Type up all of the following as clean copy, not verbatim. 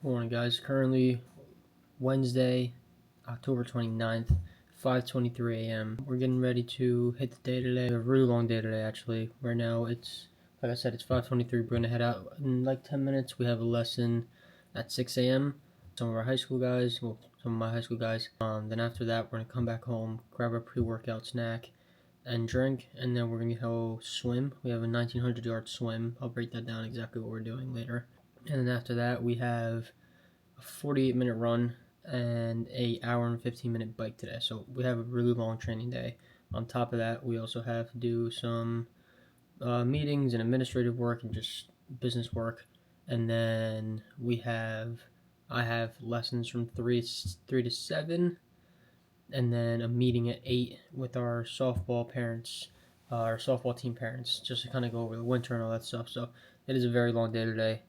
Morning, guys. Currently Wednesday, October 29th, 5:23 a.m. We're getting ready to hit the day today. A really long day today, actually. Right now, it's, like I said, it's 5:23. We're going to head out in like 10 minutes. We have a lesson at 6 a.m. Some of our high school guys, well, some of my high school guys. Then after that, we're going to come back home, grab our pre-workout snack and drink, and then we're going to go swim. We have a 1,900-yard swim. I'll break that down exactly what we're doing later. And then after that, we have a 48-minute run and a hour and 15-minute bike today. So we have a really long training day. On top of that, we also have to do some meetings and administrative work and just business work. And then I have lessons from 3 to 7, and then a meeting at 8 with our softball parents, our softball team parents, just to kind of go over the winter and all that stuff. So it is a very long day today.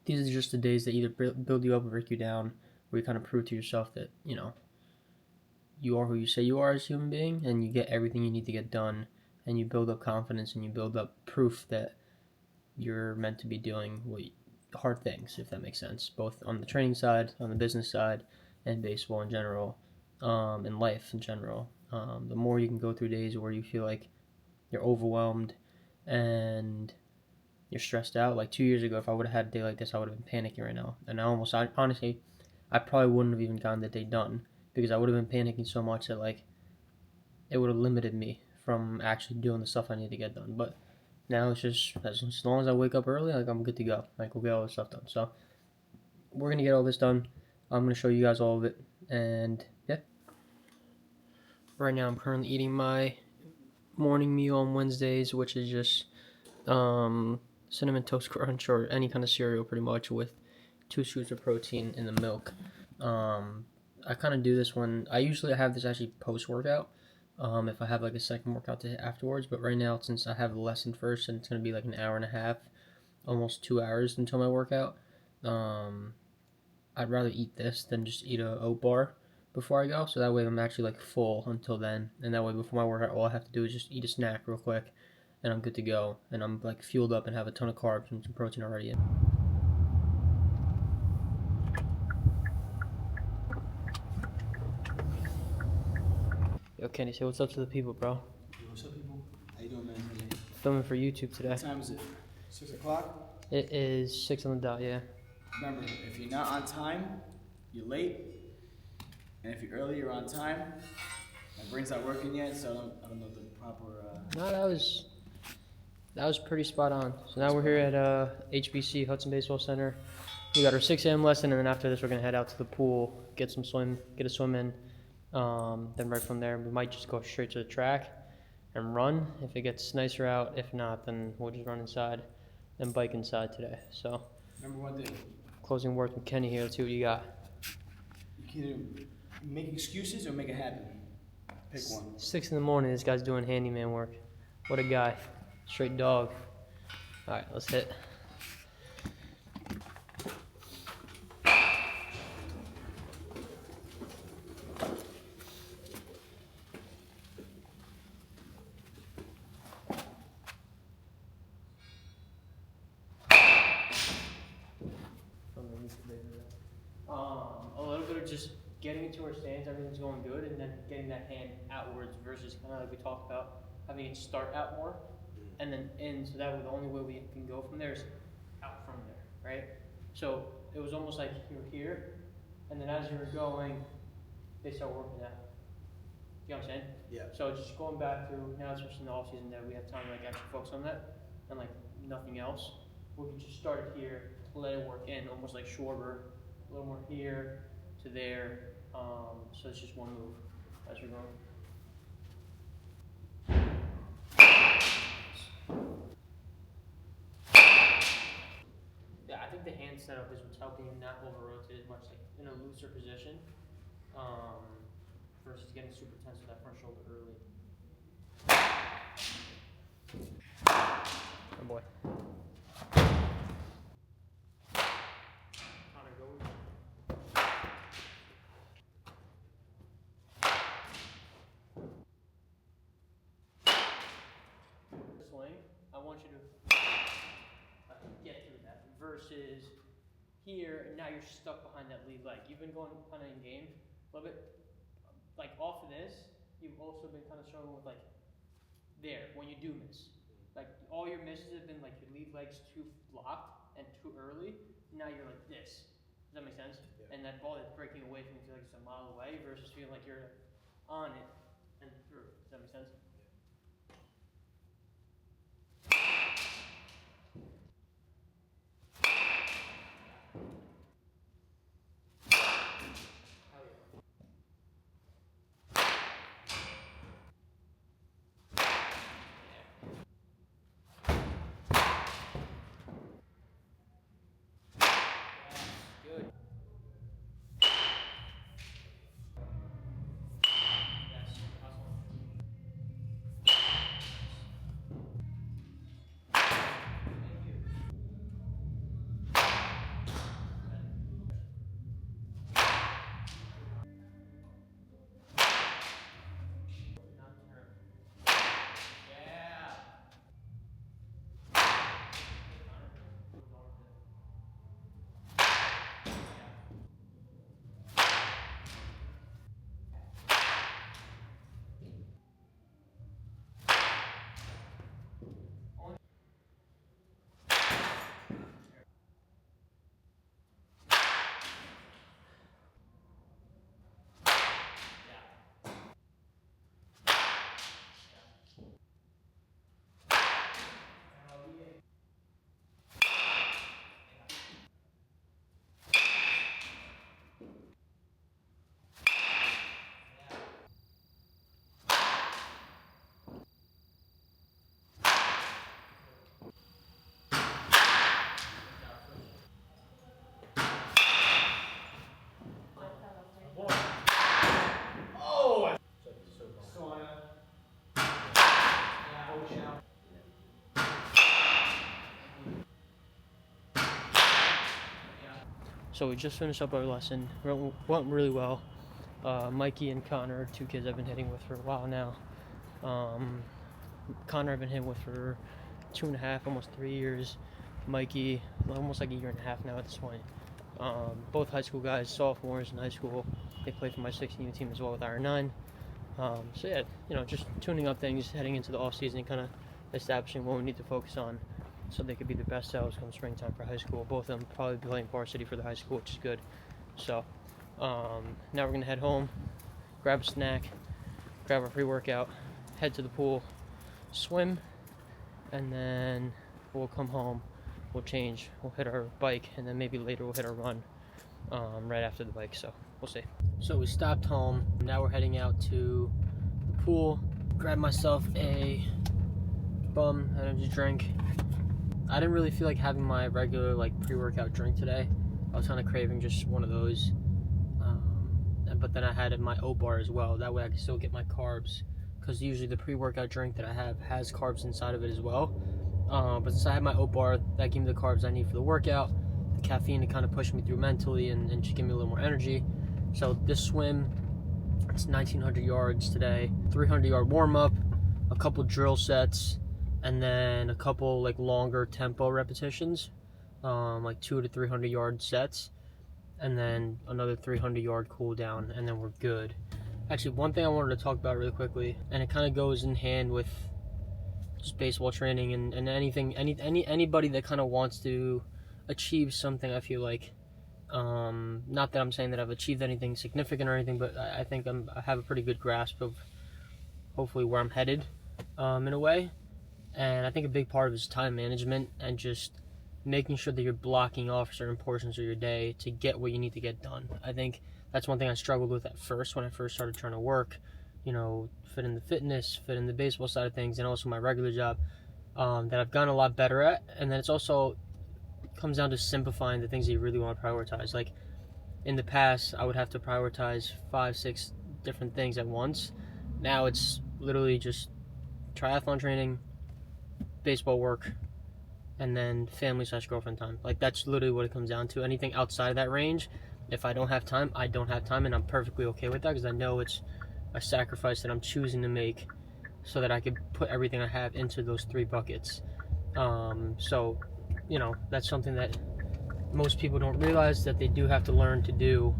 These are just the days that either build you up or break you down, where you kind of prove to yourself that, you are who you say you are as a human being, and you get everything you need to get done, and you build up confidence, and you build up proof that you're meant to be doing hard things, if that makes sense, both on the training side, on the business side, and baseball in general, and life in general. The more you can go through days where you feel like you're overwhelmed and you're stressed out. Like 2 years ago, if I would have had a day like this, I would have been panicking right now. And honestly, I probably wouldn't have even gotten the day done because I would have been panicking so much that it would have limited me from actually doing the stuff I need to get done. But now it's just as long as I wake up early, I'm good to go. We'll get all this stuff done. So we're gonna get all this done. I'm gonna show you guys all of it, and yeah. Right now, I'm currently eating my morning meal on Wednesdays, which is just Cinnamon Toast Crunch or any kind of cereal pretty much with 2 scoops of protein in the milk. I kind of do this when I usually have this actually post-workout, if I have like a second workout to hit afterwards, but right now since I have the lesson first and it's going to be like an hour and a half, almost 2 hours until my workout, I'd rather eat this than just eat a oat bar before I go, so that way I'm actually like full until then, and that way before my workout all I have to do is just eat a snack real quick and I'm good to go, and I'm like fueled up and have a ton of carbs and some protein already in. Yo, Kenny, say what's up to the people, bro. Yo, what's up, people? How you doing, man? Filming for YouTube today. What time is it? 6 o'clock? It is 6 on the dot, yeah. Remember, if you're not on time, you're late. And if you're early, you're on time. My brain's not working yet, so I don't know the proper... No, that was pretty spot on. So now we're here at HBC, Hudson Baseball Center. We got our 6 a.m. lesson, and then after this we're going to head out to the pool, get a swim in. Then right from there we might just go straight to the track and run if it gets nicer out. If not, then we'll just run inside and bike inside today. So Remember one thing. Closing words with Kenny here. Let's see what you got. You can either make excuses or make it happen. Pick one. 6 in the morning, this guy's doing handyman work. What a guy. Straight dog. Alright, let's hit. A little bit of just getting into our stance, everything's going good, and then getting that hand outwards versus kind of like we talked about, having it start out more and then in, so that way the only way we can go from there is out from there, right? So it was almost like you were here, and then as you were going, they start working out. You know what I'm saying? Yeah. So just going back to now, especially in the off season, that we have time to actually focus on that and nothing else. We can just start it here, let it work in, almost like Schwarber, a little more here to there. So it's just one move as we're going. Yeah, I think the hand setup is what's helping him not over-rotate as much, in a looser position, versus getting super tense with that front shoulder early. Oh boy. Connor, go. Swing. I want you to get through that versus here, and now you're stuck behind that lead leg. You've been going kind of in game a little bit, like off of this. You've also been kind of struggling with like there when you do miss. Like all your misses have been like your lead leg's too locked and too early. Now you're like this. Does that make sense? Yeah. And that ball is breaking away from you, feel like it's a mile away versus feeling like you're on it and through. Does that make sense? Good. Yes. Awesome. Thank you. Not turn. Yeah. So we just finished up our lesson. Went really well. Mikey and Connor are two kids I've been hitting with for a while now. Connor I've been hitting with for 2.5, almost 3 years. Mikey, almost like a year and a half now at this point. Both high school guys, sophomores in high school. They play for my 16 team as well with Iron 9. So yeah, just tuning up things, heading into the off season, kind of establishing what we need to focus on, so they could be the best selves come springtime for high school. Both of them probably playing varsity for the high school, which is good. So now we're gonna head home, grab a snack, grab our pre-workout, head to the pool, swim, and then we'll come home, we'll change, we'll hit our bike, and then maybe later we'll hit our run right after the bike. So we'll see. So we stopped home. Now we're heading out to the pool. Grab myself a bum energy drink. I didn't really feel like having my regular pre-workout drink today. I was kind of craving just one of those. But then I had my oat bar as well. That way I could still get my carbs, because usually the pre-workout drink that I have has carbs inside of it as well. But since I had my oat bar, that gave me the carbs I need for the workout, the caffeine to kind of push me through mentally and just give me a little more energy. So this swim, it's 1,900 yards today, 300-yard warm-up, a couple drill sets, and then a couple longer tempo repetitions, 200 to 300-yard sets, and then another 300-yard cool down, and then we're good. Actually, one thing I wanted to talk about really quickly, and it kind of goes in hand with just baseball training and anybody that kind of wants to achieve something. I feel like, not that I'm saying that I've achieved anything significant or anything, but I think I have a pretty good grasp of hopefully where I'm headed, in a way. And I think a big part of it is time management and just making sure that you're blocking off certain portions of your day to get what you need to get done. I think that's one thing I struggled with at first when I first started trying to work, fit in the fitness, fit in the baseball side of things, and also my regular job, that I've gotten a lot better at. And then it's also comes down to simplifying the things that you really want to prioritize. Like in the past, I would have to prioritize 5-6 different things at once. Now it's literally just triathlon training, baseball work, and then family/girlfriend time. That's literally what it comes down to. Anything outside of that range, if I don't have time, I don't have time, and I'm perfectly okay with that, because I know it's a sacrifice that I'm choosing to make so that I could put everything I have into those 3 buckets. So that's something that most people don't realize that they do have to learn to do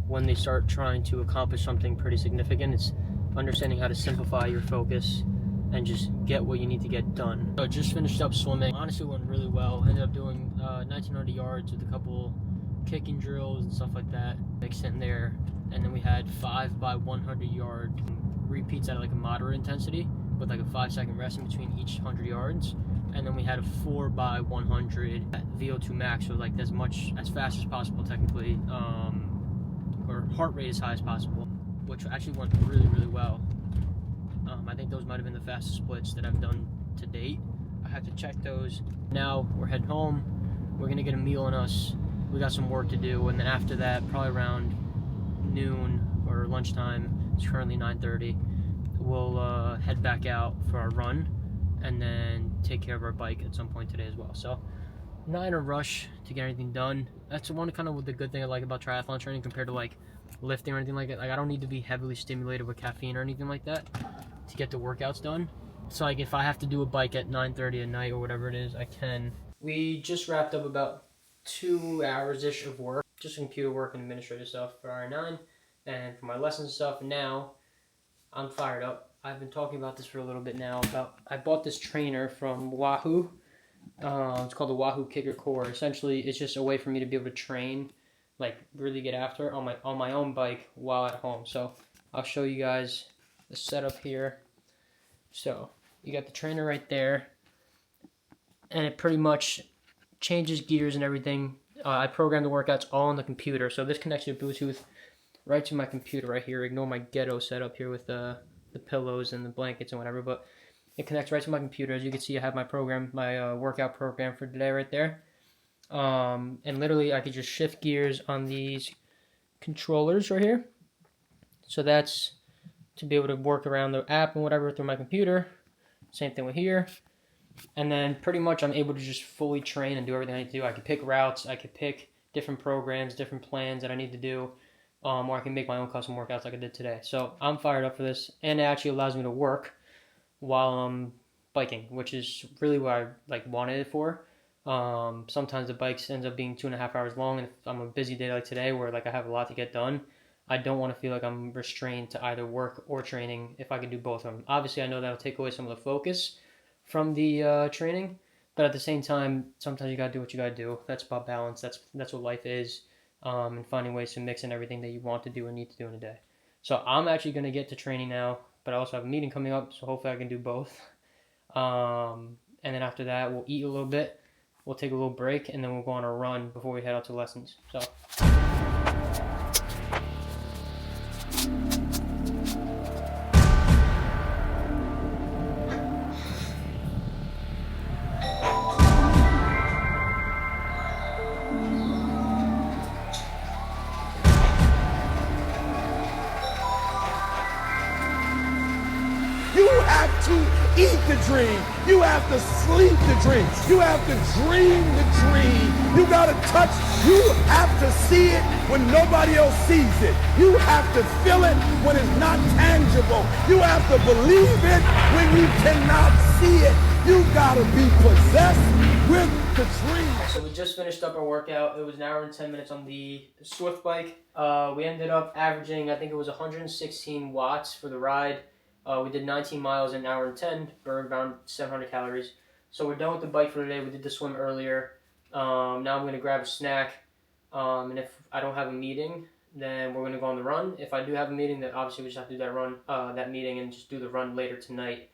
when they start trying to accomplish something pretty significant. It's understanding how to simplify your focus and just get what you need to get done. So I just finished up swimming. Honestly, it went really well. Ended up doing 1,900 yards with a couple kicking drills and stuff like that mixed in there. And then we had 5 by 100 yard repeats at like a moderate intensity with like a 5-second rest in between each 100 yards. And then we had a 4 by 100 at VO2 max, so like as fast as possible technically, or heart rate as high as possible, which actually went really, really well. I think those might have been the fastest splits that I've done to date. I have to check those. Now we're heading home. We're gonna get a meal on us. We got some work to do, and then after that, probably around noon or lunchtime, it's currently 9:30, we'll head back out for our run and then take care of our bike at some point today as well. So not in a rush to get anything done. That's one kind of the good thing I like about triathlon training compared to like lifting or anything like that. Like I don't need to be heavily stimulated with caffeine or anything like that to get the workouts done. So like if I have to do a bike at 9:30 at night or whatever it is, I can. We just wrapped up about 2 hours-ish of work, just computer work and administrative stuff for R9 and for my lessons and stuff. And now I'm fired up. I've been talking about this for a little bit now. I bought this trainer from Wahoo. It's called the Wahoo Kicker Core. Essentially, it's just a way for me to be able to train, like really get after it on my own bike while at home. So I'll show you guys the setup here. So you got the trainer right there, and it pretty much changes gears and everything. I program the workouts all on the computer. So this connects your Bluetooth right to my computer right here. Ignore my ghetto setup here with the pillows and the blankets and whatever, but it connects right to my computer. As you can see, I have my program, my workout program for today right there. And literally I could just shift gears on these controllers right here. So that's to be able to work around the app and whatever through my computer. Same thing with here. And then pretty much I'm able to just fully train and do everything I need to do. I can pick routes, I can pick different programs, different plans that I need to do, or I can make my own custom workouts like I did today. So I'm fired up for this, and it actually allows me to work while I'm biking, which is really what I wanted it for. Sometimes the bikes ends up being 2.5 hours long, and if I'm a busy day like today where I have a lot to get done, I don't want to feel like I'm restrained to either work or training if I can do both of them. Obviously, I know that'll take away some of the focus from the training, but at the same time, sometimes you gotta do what you gotta do. That's about balance. That's what life is, and finding ways to mix in everything that you want to do and need to do in a day. So I'm actually gonna get to training now, but I also have a meeting coming up, so hopefully I can do both. And then after that, we'll eat a little bit, we'll take a little break, and then we'll go on a run before we head out to lessons. So. You have to eat the dream. You have to sleep the dream. You have to dream the dream. You gotta touch. You have to see it when nobody else sees it. You have to feel it when it's not tangible. You have to believe it when you cannot see it. You gotta be possessed with the dream. So we just finished up our workout. It was an hour and 10 minutes on the Swift bike. We ended up averaging, I think it was 116 watts for the ride. We did 19 miles in an hour and 10, burned around 700 calories. So we're done with the bike for today. We did the swim earlier. Now I'm going to grab a snack. And if I don't have a meeting, then we're going to go on the run. If I do have a meeting, then obviously we just have to do that run, that meeting, and just do the run later tonight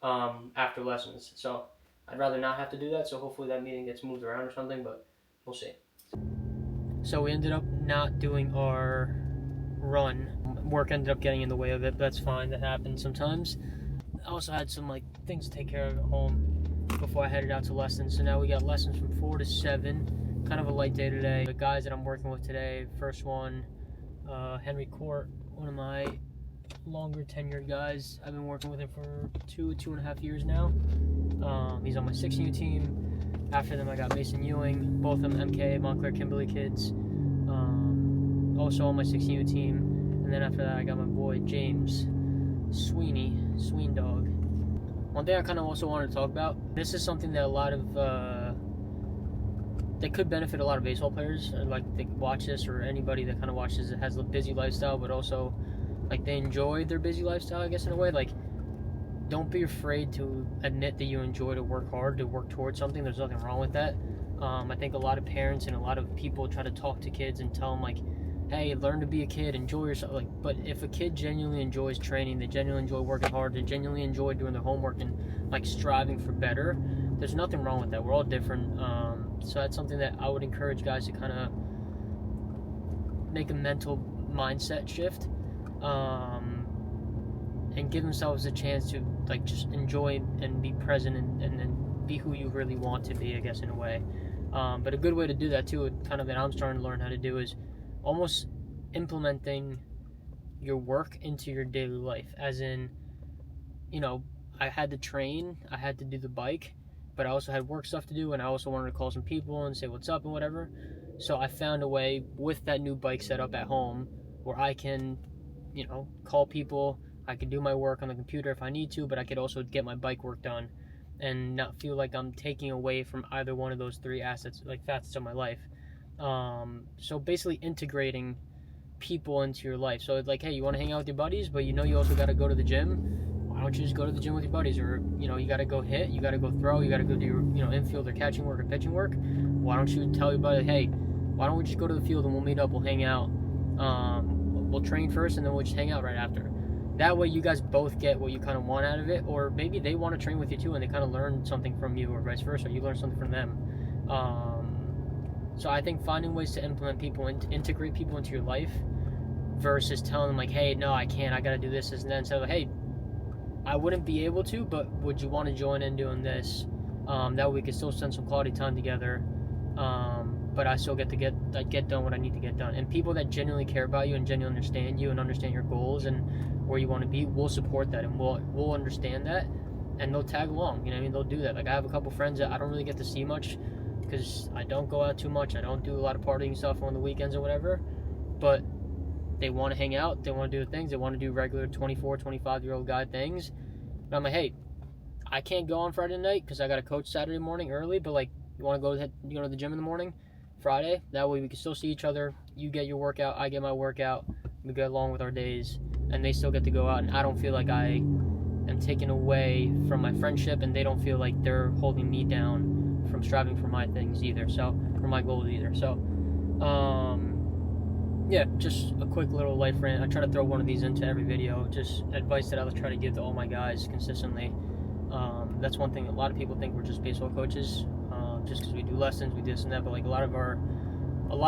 after lessons. So I'd rather not have to do that. So hopefully that meeting gets moved around or something, but we'll see. So we ended up not doing our run. Work ended up getting in the way of it, but that's fine. That happens sometimes. I also had some things to take care of at home before I headed out to lessons. So now we got lessons from 4 to 7. Kind of a light day today. The guys that I'm working with today, first one, Henry Court, one of my longer tenured guys. I've been working with him for 2.5 years now. He's on my 6U team. After them I got Mason Ewing, both of them MK, Montclair Kimberly kids. Also on my 6U team. And then after that, I got my boy James Sween Dog. One thing I kind of also wanted to talk about, this is something that a lot of that could benefit a lot of baseball players, like they watch this, or anybody that kind of watches it has a busy lifestyle, but also like they enjoy their busy lifestyle, I guess, in a way. Like, don't be afraid to admit that you enjoy to work hard, to work towards something. There's nothing wrong with that. I think a lot of parents and a lot of people try to talk to kids and tell them, like, hey, learn to be a kid, enjoy yourself. Like, but if a kid genuinely enjoys training, they genuinely enjoy working hard, they genuinely enjoy doing their homework and like striving for better, there's nothing wrong with that. We're all different. So that's something that I would encourage guys to kind of make a mental mindset shift, and give themselves a chance to like just enjoy and be present and be who you really want to be, I guess, in a way. But a good way to do that too, kind of that I'm starting to learn how to do, is almost implementing your work into your daily life. As in, you know, I had to train, I had to do the bike, but I also had work stuff to do, and I also wanted to call some people and say what's up and whatever. So I found a way with that new bike setup at home where I can, you know, call people, I can do my work on the computer if I need to, but I could also get my bike work done and not feel like I'm taking away from either one of those three assets, like facets of my life. So basically integrating people into your life. So it's like, hey, you want to hang out with your buddies, but you know you also got to go to the gym. Why don't you just go to the gym with your buddies? Or, you know, you got to go hit, you got to go throw, you got to go do your, you know, infield or catching work or pitching work. Why don't you tell your buddy, hey, why don't we just go to the field and we'll meet up, we'll hang out, we'll train first and then we'll just hang out right after. That way you guys both get what you kind of want out of it, or maybe they want to train with you too and they kind of learn something from you, or vice versa, you learn something from them. So I think finding ways to implement people and integrate people into your life versus telling them like, hey, no, I can't, I got to do this and then. So, hey, I wouldn't be able to, but would you want to join in doing this? That way we could still spend some quality time together, but I still get to get done what I need to get done. And people that genuinely care about you and genuinely understand you and understand your goals and where you want to be will support that, and we'll understand that, and they'll tag along. You know what I mean? They'll do that. Like, I have a couple friends that I don't really get to see much because I don't go out too much. I don't do a lot of partying stuff on the weekends or whatever, but they want to hang out, they want to do things, they want to do regular 24, 25-year-old guy things. But I'm like, hey, I can't go on Friday night because I got to coach Saturday morning early, but like, you want to go to the gym in the morning Friday? That way we can still see each other. You get your workout, I get my workout, we get along with our days, and they still get to go out, and I don't feel like I am taken away from my friendship, and they don't feel like they're holding me down from striving for my things either, so for my goals either. So yeah, just a quick little life rant. I try to throw one of these into every video, just advice that I try to give to all my guys consistently. That's one thing. A lot of people think we're just baseball coaches, just because we do lessons, we do this and that, but like a lot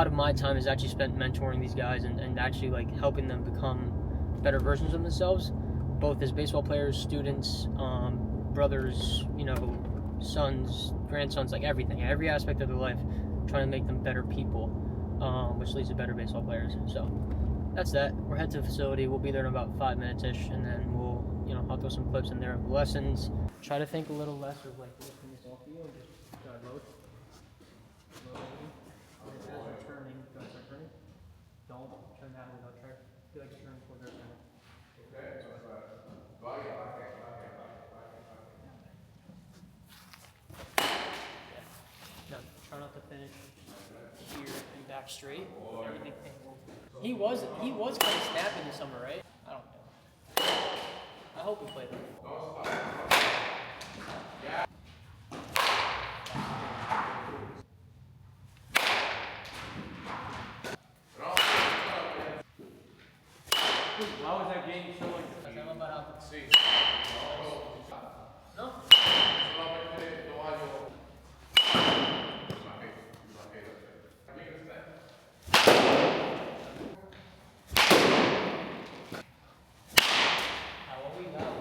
of my time is actually spent mentoring these guys and actually like helping them become better versions of themselves, both as baseball players, students, brothers, you know, sons, grandsons, like everything, every aspect of their life, trying to make them better people, which leads to better baseball players. So that's that. We're headed to the facility. We'll be there in about 5 minutes-ish, and then we'll, you know, I'll throw some clips in there of lessons. Try to think a little less of like lifting this off you and just load. And as you're turning, don't start turning. Don't turn that way. Don't try. Feel like you're turning towards our center. No, try not to finish here and back straight. Everything. He was kind of snapping this summer, right? I don't know. I hope he played it. Why was that game so like this? I don't know about how to see. No? What we got?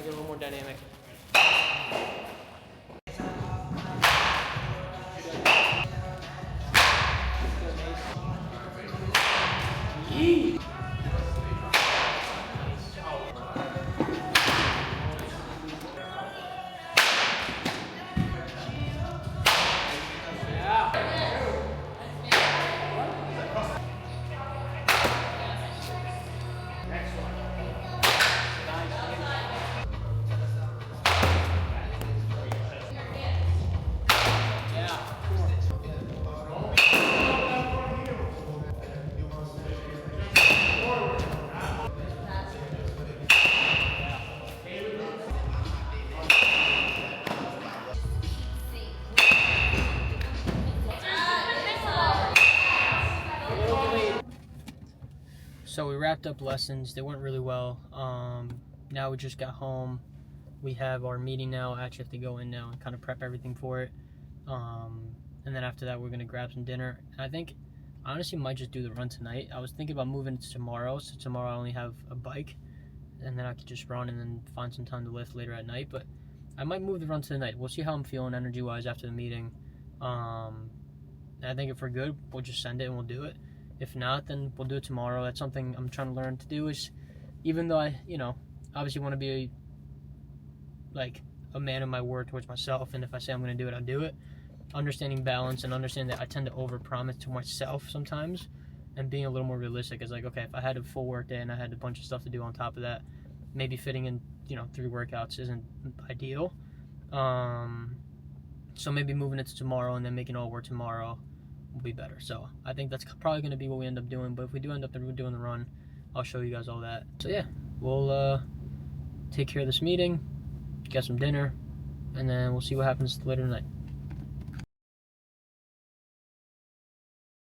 make it a little more dynamic. So we wrapped up lessons. They went really well. Now we just got home. We have our meeting now. I actually have to go in now and kind of prep everything for it. And then after that, we're going to grab some dinner. And I think I honestly might just do the run tonight. I was thinking about moving it to tomorrow. So tomorrow I only have a bike. And then I could just run and then find some time to lift later at night. But I might move the run to the night. We'll see how I'm feeling energy-wise after the meeting. And I think if we're good, we'll just send it and we'll do it. If not, then we'll do it tomorrow. That's something I'm trying to learn to do, is even though I, obviously want to be like a man of my word towards myself, and if I say I'm going to do it, I'll do it. Understanding balance and understanding that I tend to overpromise to myself sometimes, and being a little more realistic is like, okay, if I had a full work day and I had a bunch of stuff to do on top of that, maybe fitting in, 3 workouts isn't ideal. So maybe moving it to tomorrow and then making it all work tomorrow will be better. So I think that's probably going to be what we end up doing. But if we do end up doing the run, I'll show you guys all that. So yeah, we'll take care of this meeting, get some dinner, and then we'll see what happens later tonight.